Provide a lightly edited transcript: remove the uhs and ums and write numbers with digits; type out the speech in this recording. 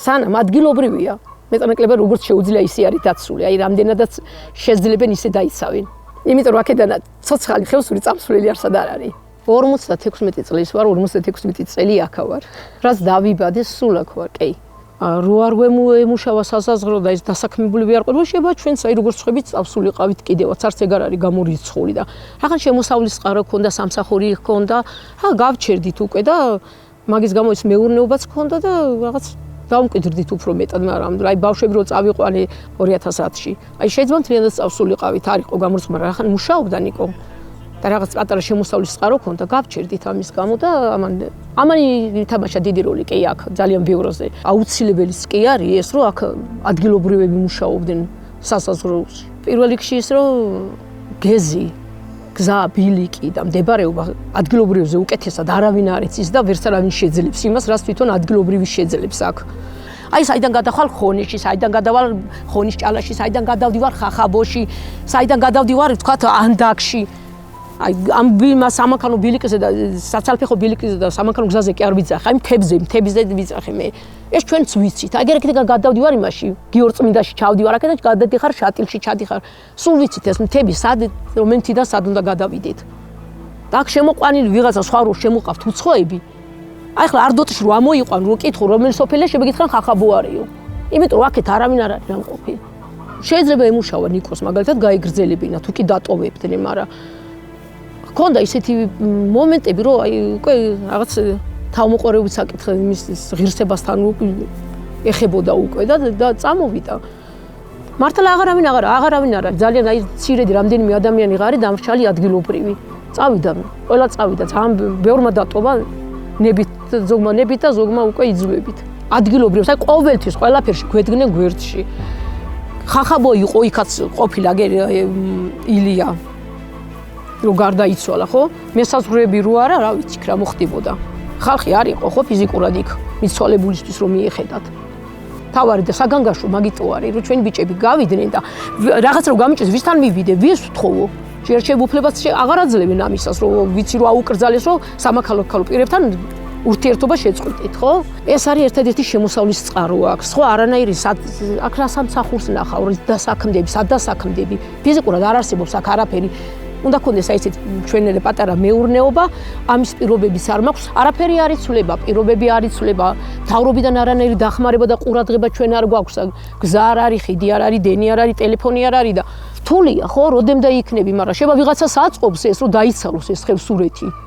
სანამ ადგილობრივია მეტანაკლებად როგორც შეუძლია ისე არის დაცული აი რამდენადაც შეძლებენ ისე დაიცავენ იმიტომ რომ აქედანაც ცოცხალი ხევსური წამსვლელი არსად არ არის 56 წლის ვარ 56 წელი აქ ვარ რაც დავიბადე სულ აქ ვარ კი რო არ ვემუშავა საზაზღვრო და ეს დასაქმებული ვარ ყო შეება ჩვენც აი როგორც ხვებით წავსულიყავით კიდევაც არც ეგ არ არის გამორიცხული და რაღაც შემოსავლის წყარო ქონდა სამსახური ქონდა გავჩერდით უკვე და მაგის გამო ის მეურნეობაც ქონდა და რაღაც დავმკვიდრდით უფრო მეტად მაგრამ აი ბავშვები რო წავიყვანე 2010-ში აი შეიძლება მთლიანად წავსულიყავით არ იყო გამორიცხული მაგრამ ახლა მუშაობდა ნიკო და რაღაც პატარა შემოსავლის წყარო ქონდა გავჩერდით ამის გამო და ამან ითამაშა დიდი როლი კი აქ ძალიან ბევრზე აუცილებელიც კი არის ეს რომ აქ ადგილობრივები მუშაობდნენ სასაზღვროებში პირველ რიგში ის რომ გეზი გზა ბილიკი და მდებარეობა ადგილობრივებზე უკეთესად არავინ არ იცის და ვერც არავინ შეძლებს იმას რაც თვითონ ადგილობრივი შეძლებს აქ აი საიდან გადახვალ ხონიში საიდან გადავალ ხონის ჭალაში საიდან გადავდივარ ხახაბოში საიდან გადავდივარ თქვათ ანდაკში აი ამ სამანქანო ბილიკზე და საცალფეხო ბილიკზე და სამანქანო გზაზე კი არ ვიძახე აი მთებზე ვიძახე მე ეს ჩვენც ვიცით აი ეგრეთიდან გადავდივარ იმაში გიორწმინდაში ჩავდივარ აქედან გადადიხარ შატილში ჩადიხარ სულ ვიცით ეს მთები სად რომენთი და სად უნდა გადავიდეთ და აქ შემოყვანილი ვიღაცა სხვა რო შემოყავთ უცხოები აი ხლა არდოტში რო ამოიყვან რო კითხო რომელი სოფელია შეგეკითხან ხახაბო არისო იმიტომ რომ აქეთ არავინ არ არის დამყოფი შეიძლება ემუშავა ნიკოს მაგალითად გაიგრძელებინა თუ კი დატოვებდნენ მაგრამ ქონდა ისეთი მომენტები რომ აი უკვე რაღაც თავმოყარებით საკითხი იმის ღირსებასთან ეხებოდა უკვე და წამოვიდა მართლა აღარავინ არა ძალიან აი ცირედი რამდენიმე ადამიანი ღარი დამრჩალი ადგილობრივი წავიდა ყველა წავიდა ძალიან ბევრმა დატოვა ნებით ზოგმა ნებით და ზოგმა უკვე იძულებით ადგილობრივს აი ყოველთვის ყველაფერში გვედგნენ გვერდში ხახაბო იყო იქაც ყოფილა ილია რო გარდაიცვალა ხო მესაზღვრეები რო არა რა ვიცი რა მოხდებოდა ხალხი არ იყო ხო ფიზიკურად იქ მიცვალებულისთვის რომ მიეხედათ თავარი და საგანგაშო მაგიტო არის რომ ჩვენი ბიჭები გავიდნენ და რაღაც რო გამიჭეს ვისთან მივიდე ვის ვთხოვო ჯერ უფლებას აღარ აძლევენ ამისას რომ ვიცი რომ აუკრძალეს რომ სამაქალაქო პირებთან ურთიერთობა შეწყვეტით ხო ეს არის ერთადერთი შემოსავლის წყარო აქ სხვა არანაირი აქ რა სამსახურს ნახავ დასაქმდები სადასაქმდები ფიზიკურად არ არსებობს აქ არაფერი უნდა ქონდეს აი ესეთი ჩვენელი პატარა მეურნეობა ამის პირობებიც არ მაქვს არაფერი არ იცვლება პირობები არ იცვლება თავრობიდან არანაირი დახმარება და ყურადღება ჩვენ არ გვაქვს გზა არ არის ხიდი არ არის დენი არ არის ტელეფონი არ არის და რთულია ხო როდემდე იქნები მაგრამ შეიძლება ვიღაცას აწყობს ეს რომ დაიცალოს ეს ხევსურეთი